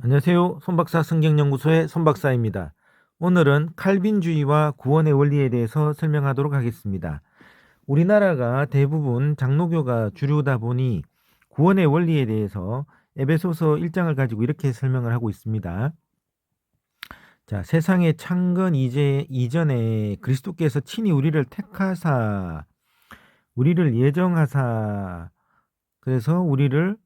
안녕하세요. 손박사 성경연구소의 손박사입니다. 오늘은 칼빈주의와 구원의 원리에 대해서 설명하도록 하겠습니다. 우리나라가 대부분 장로교가 주류다 보니 구원의 원리에 대해서 에베소서 1장을 가지고 이렇게 설명을 하고 있습니다. 자, 세상의 창건 이전에 그리스도께서 친히 우리를 택하사, 우리를 예정하사, 그래서 우리를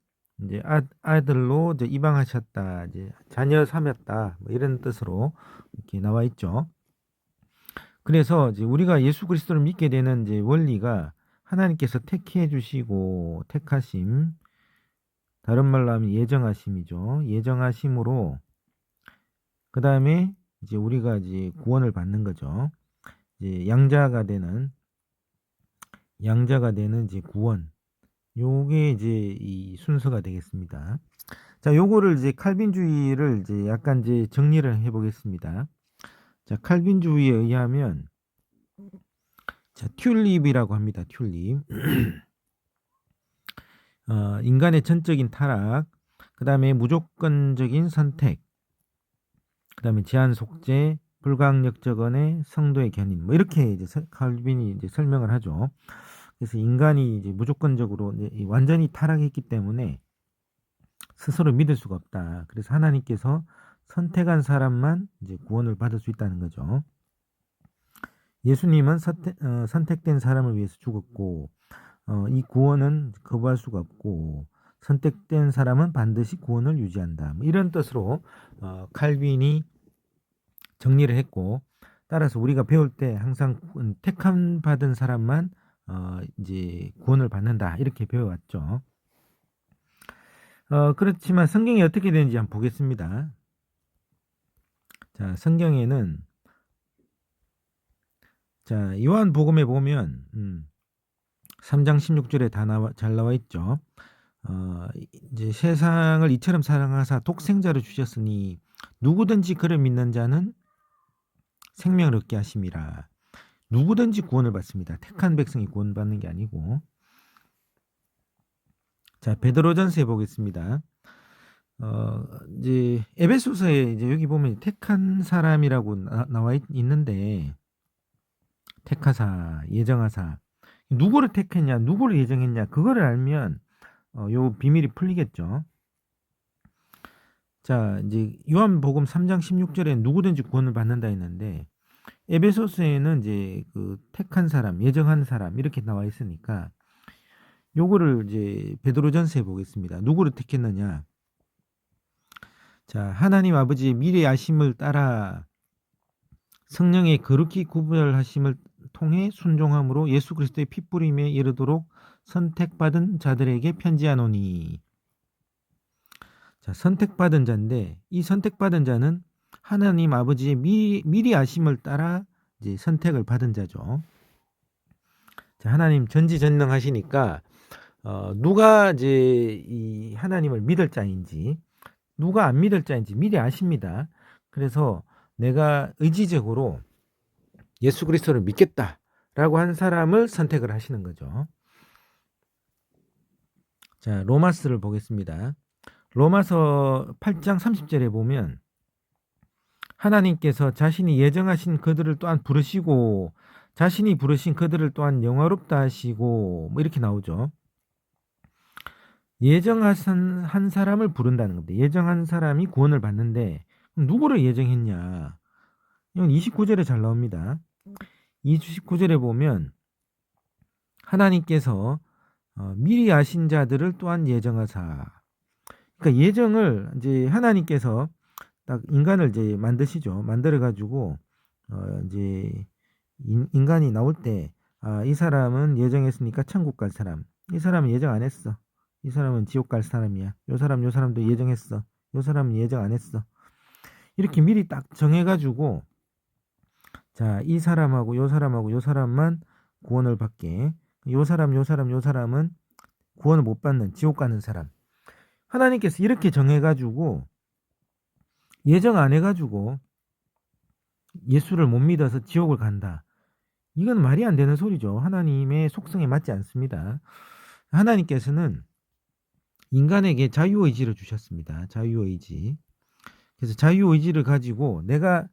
이제 아들로 이제 입양하셨다, 이제 자녀 삼았다, 뭐 이런 뜻으로 이렇게 나와 있죠. 그래서 이제 우리가 예수 그리스도를 믿게 되는 이제 원리가 하나님께서 택해 주시고 택하심, 다른 말로 하면 예정하심이죠. 예정하심으로 그 다음에 이제 우리가 이제 구원을 받는 거죠. 이제 양자가 되는 이제 구원. 요게 이제 이 순서가 되겠습니다. 자, 요거를 이제 칼빈주의를 이제 약간 이제 정리를 해 보겠습니다. 자, 칼빈주의에 의하면 자, 튤립이라고 합니다. 튤립. 인간의 전적인 타락, 그다음에 무조건적인 선택, 그다음에 제한 속죄, 불가항력적 언해, 성도의 견인, 뭐 이렇게 이제 칼빈이 이제 설명을 하죠. 그래서 인간이 이제 무조건적으로 이제 완전히 타락했기 때문에 스스로 믿을 수가 없다. 그래서 하나님께서 선택한 사람만 이제 구원을 받을 수 있다는 거죠. 예수님은 선택된 사람을 위해서 죽었고, 이 구원은 거부할 수가 없고, 선택된 사람은 반드시 구원을 유지한다. 뭐 이런 뜻으로 칼빈이 정리를 했고, 따라서 우리가 배울 때 항상 택함 받은 사람만 이제 구원을 받는다, 이렇게 배워왔죠. 그렇지만 성경이 어떻게 되는지 한번 보겠습니다. 자, 성경에는 자, 요한복음에 보면 3장 16절에 잘 나와 있죠. 이제 세상을 이처럼 사랑하사 독생자를 주셨으니 누구든지 그를 믿는 자는 생명을 얻게 하심이라. 누구든지 구원을 받습니다. 택한 백성이 구원받는 게 아니고. 자, 베드로전서에 보겠습니다. 이제 에베소서에 이제 여기 보면 택한 사람이라고 나와 있는데, 택하사, 예정하사, 누구를 택했냐, 누구를 예정했냐, 그거를 알면 요 비밀이 풀리겠죠. 자, 이제 요한복음 3장 16절에 누구든지 구원을 받는다 했는데, 에베소서에는 이제 그 택한 사람, 예정한 사람 이렇게 나와 있으니까 요거를 이제 베드로전서에 보겠습니다. 누구를 택했느냐? 자, 하나님 아버지의 미래 아심을 따라 성령의 거룩히 구별하심을 통해 순종함으로 예수 그리스도의 핏부림에 이르도록 선택받은 자들에게 편지하노니. 자, 선택받은 자인데 이 선택받은 자는 하나님 아버지의 미리 아심을 따라 이제 선택을 받은 자죠. 자, 하나님 전지전능하시니까 누가 이제 이 하나님을 믿을 자인지 누가 안 믿을 자인지 미리 아십니다. 그래서 내가 의지적으로 예수 그리스도를 믿겠다라고 한 사람을 선택을 하시는 거죠. 자, 로마서를 보겠습니다. 로마서 8장 30절에 보면 하나님께서 자신이 예정하신 그들을 또한 부르시고 자신이 부르신 그들을 또한 영화롭다 하시고 뭐 이렇게 나오죠. 예정한 한 사람을 부른다는 겁니다. 예정한 사람이 구원을 받는데 누구를 예정했냐? 이건 29절에 잘 나옵니다. 29절에 보면 하나님께서 미리 아신 자들을 또한 예정하사. 그러니까 예정을 이제 하나님께서 딱 인간을 이제 만드시죠. 만들어 가지고 이제 인간이 나올 때 이 사람은 예정했으니까 천국 갈 사람. 이 사람은 예정 안 했어. 이 사람은 지옥 갈 사람이야. 요 사람도 예정했어. 요 사람은 예정 안 했어. 이렇게 미리 딱 정해 가지고 자, 이 사람하고 요 사람하고 요 사람만 구원을 받게. 요 사람은 구원을 못 받는 지옥 가는 사람. 하나님께서 이렇게 정해 가지고 예정 안 해 가지고 예수를 못 믿어서 지옥을 간다. 이건 말이 안 되는 소리죠. 하나님의 속성에 맞지 않습니다. 하나님께서는 인간에게 자유의지를 주셨습니다. 자유의지. 그래서 자유의지를 가지고 내가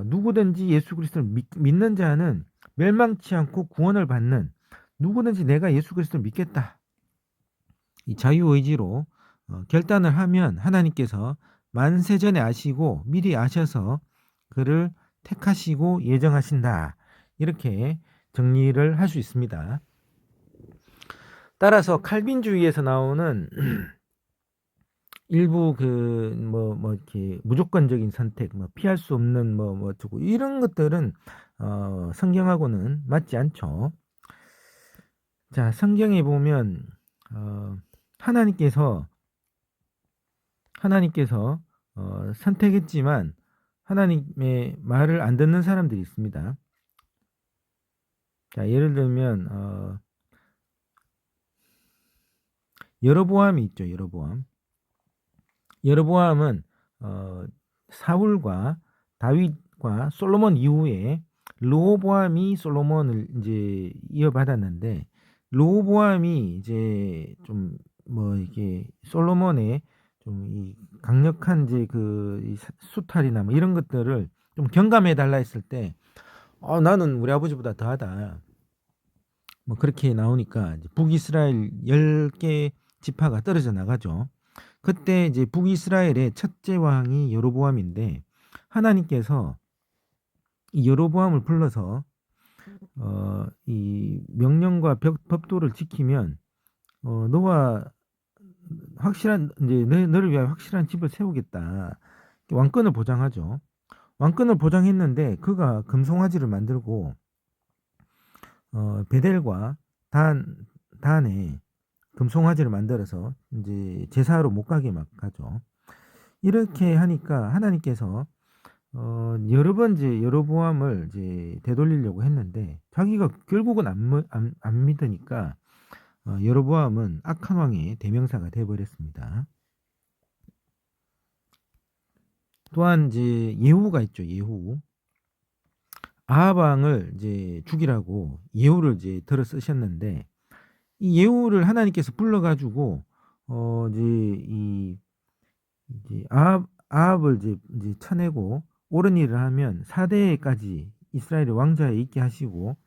누구든지 예수 그리스도를 믿는 자는 멸망치 않고 구원을 받는, 누구든지 내가 예수 그리스도를 믿겠다, 이 자유의지로 결단을 하면 하나님께서 만세전에 아시고 미리 아셔서 그를 택하시고 예정하신다. 이렇게 정리를 할 수 있습니다. 따라서 칼빈주의에서 나오는 일부 이렇게 무조건적인 선택, 피할 수 없는 어쩌고 이런 것들은 성경하고는 맞지 않죠. 자, 성경에 보면 하나님께서 선택했지만 하나님의 말을 안 듣는 사람들이 있습니다. 자, 예를 들면 여로보암이 있죠. 여로보암은 사울과 다윗과 솔로몬 이후에 르호보암이 솔로몬을 이제 이어받았는데, 르호보암이 이제 좀 이게 솔로몬의 좀 이 강력한 이제 이 수탈이나 이런 것들을 좀 경감해 달라 했을 때, 나는 우리 아버지보다 더하다, 그렇게 나오니까 이제 북이스라엘 10개 지파가 떨어져 나가죠. 그때 이제 북이스라엘의 첫째 왕이 여로보암인데, 하나님께서 이 여로보암을 불러서 이 명령과 법도를 지키면 너와 확실한 이제 너를 위하여 확실한 집을 세우겠다. 왕권을 보장하죠. 왕권을 보장했는데 그가 금송아지를 만들고 베델과 단에 금송아지를 만들어서 이제 제사로 못 가게 막 하죠. 이렇게 하니까 하나님께서 여러 번 이제 여로보암을 이제 되돌리려고 했는데 자기가 결국은 안 믿으니까 여로보암은 악한 왕의 대명사가 되어버렸습니다. 또한 이제 예후가 있죠. 예후. 아합 왕을 이제 죽이라고 예후를 이제 들어 쓰셨는데, 이 예후를 하나님께서 불러가지고 이제 아합을 이제 쳐내고 옳은 일을 하면 4대까지 이스라엘의 왕자에 있게 하시고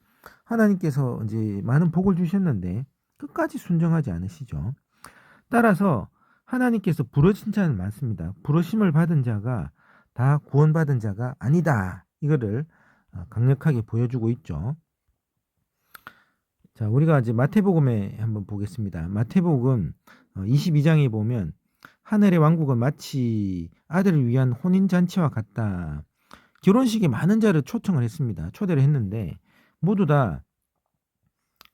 하나님께서 이제 많은 복을 주셨는데 끝까지 순종하지 않으시죠. 따라서 하나님께서 부르신 자는 많습니다. 부르심을 받은 자가 다 구원받은 자가 아니다. 이거를 강력하게 보여주고 있죠. 자, 우리가 이제 마태복음에 한번 보겠습니다. 마태복음 22장에 보면 하늘의 왕국은 마치 아들을 위한 혼인잔치와 같다. 결혼식에 많은 자를 초청을 했습니다. 초대를 했는데 모두 다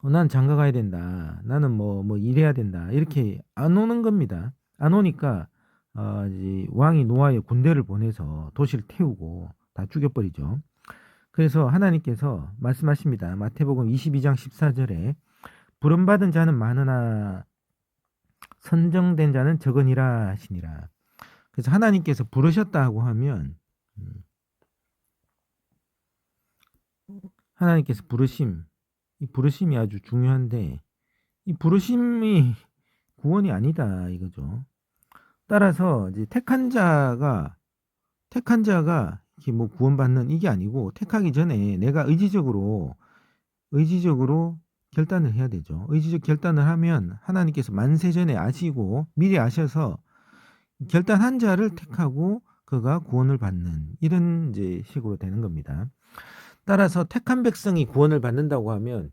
난 장가 가야 된다, 나는 뭐 일해야 된다, 이렇게 안 오는 겁니다. 안 오니까 이제 왕이 노하여 군대를 보내서 도시를 태우고 다 죽여버리죠. 그래서 하나님께서 말씀하십니다. 마태복음 22장 14절에 부름받은 자는 많으나 선정된 자는 적으니라 하시니라. 그래서 하나님께서 부르셨다고 하면 하나님께서 이 부르심이 아주 중요한데 이 부르심이 구원이 아니다 이거죠. 따라서 이제 택한 자가 이렇게 구원받는 이게 아니고, 택하기 전에 내가 의지적으로 결단을 해야 되죠. 의지적 결단을 하면 하나님께서 만세전에 아시고 미리 아셔서 결단한 자를 택하고 그가 구원을 받는, 이런 이제 식으로 되는 겁니다. 따라서 택한 백성이 구원을 받는다고 하면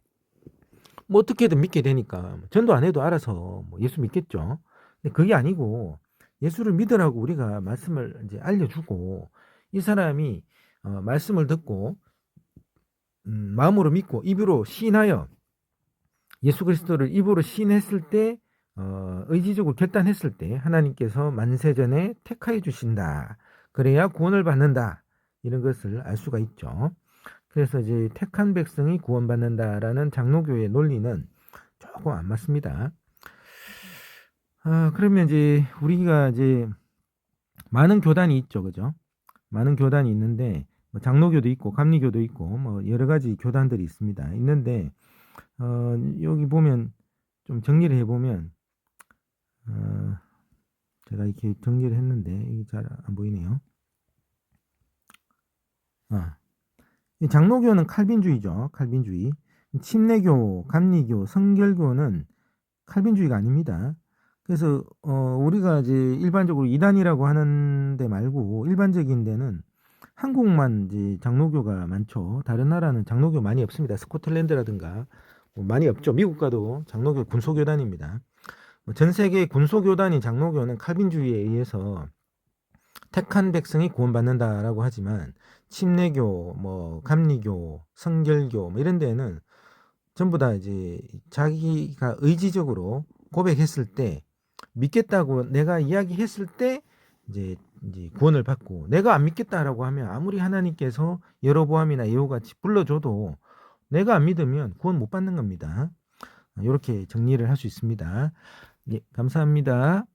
어떻게든 믿게 되니까 전도 안 해도 알아서 예수 믿겠죠. 근데 그게 아니고 예수를 믿으라고 우리가 말씀을 이제 알려주고, 이 사람이 말씀을 듣고 마음으로 믿고 입으로 시인하여 예수 그리스도를 입으로 시인했을 때 의지적으로 결단했을 때 하나님께서 만세전에 택하여 주신다. 그래야 구원을 받는다. 이런 것을 알 수가 있죠. 그래서 이제 택한 백성이 구원받는다라는 장로교의 논리는 조금 안 맞습니다. 그러면 이제 우리가 이제 많은 교단이 있죠, 그죠? 많은 교단이 있는데 장로교도 있고 감리교도 있고 여러 가지 교단들이 있습니다. 있는데 여기 보면 좀 정리를 해보면 제가 이렇게 정리를 했는데 이게 잘 안 보이네요. 이 장로교는 칼빈주의죠. 칼빈주의. 침례교, 감리교, 성결교는 칼빈주의가 아닙니다. 그래서 우리가 이제 일반적으로 이단이라고 하는 데 말고 일반적인 데는 한국만 이제 장로교가 많죠. 다른 나라는 장로교 많이 없습니다. 스코틀랜드라든가 뭐 많이 없죠. 미국 가도 장로교 군소교단입니다. 전 세계 군소교단인 장로교는 칼빈주의에 의해서 택한 백성이 구원받는다라고 하지만 침례교, 뭐 감리교, 성결교 뭐 이런 데는 전부 다 이제 자기가 의지적으로 고백했을 때 믿겠다고 내가 이야기했을 때 이제 구원을 받고 내가 안 믿겠다라고 하면 아무리 하나님께서 여로보암이나 예후같이 불러줘도 내가 안 믿으면 구원 못 받는 겁니다. 이렇게 정리를 할 수 있습니다. 예, 감사합니다.